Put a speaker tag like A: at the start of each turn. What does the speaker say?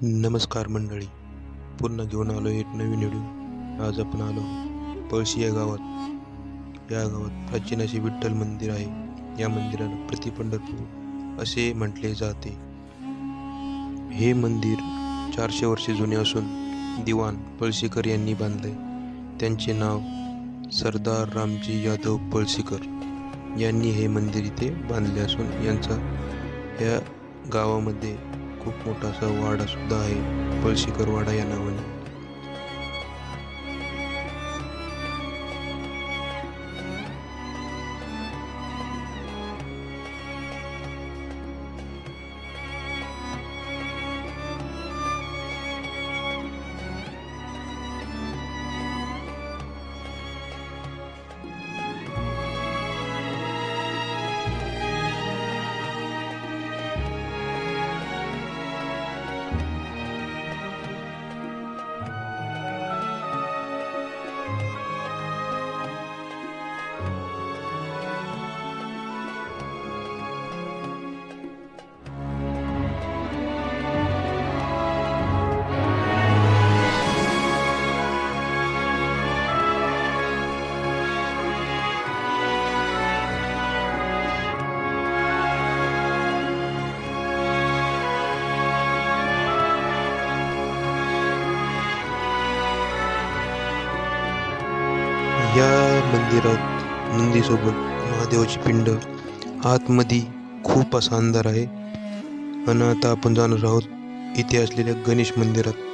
A: नमस्कार मंडळी, पुन्हा घेऊन आलो एक नवीन व्हिडिओ. आज आपण आलो पळशी या गावात. या गावात प्राचीन असे विठ्ठल मंदिर आहे. या मंदिराला प्रति पंढरपूर असे म्हटले जाते. हे मंदिर 400 वर्षे जुने असून दिवाण पळशीकर यांनी बांधले. त्यांचे नाव सरदार रामजी यादव पळशीकर यांनी हे मंदिर इथे बांधले असून यांचा या गावामध्ये खूप मोठा असा वाडा सुद्धा आहे, पळशीकर वाडा या नावाने. या मंदिरात नंदीसोबत महादेवाची पिंड, आतमध्ये खूप असा अंधार आहे. आणि आता आपण जाणार आहोत इथे असलेल्या गणेश मंदिरात.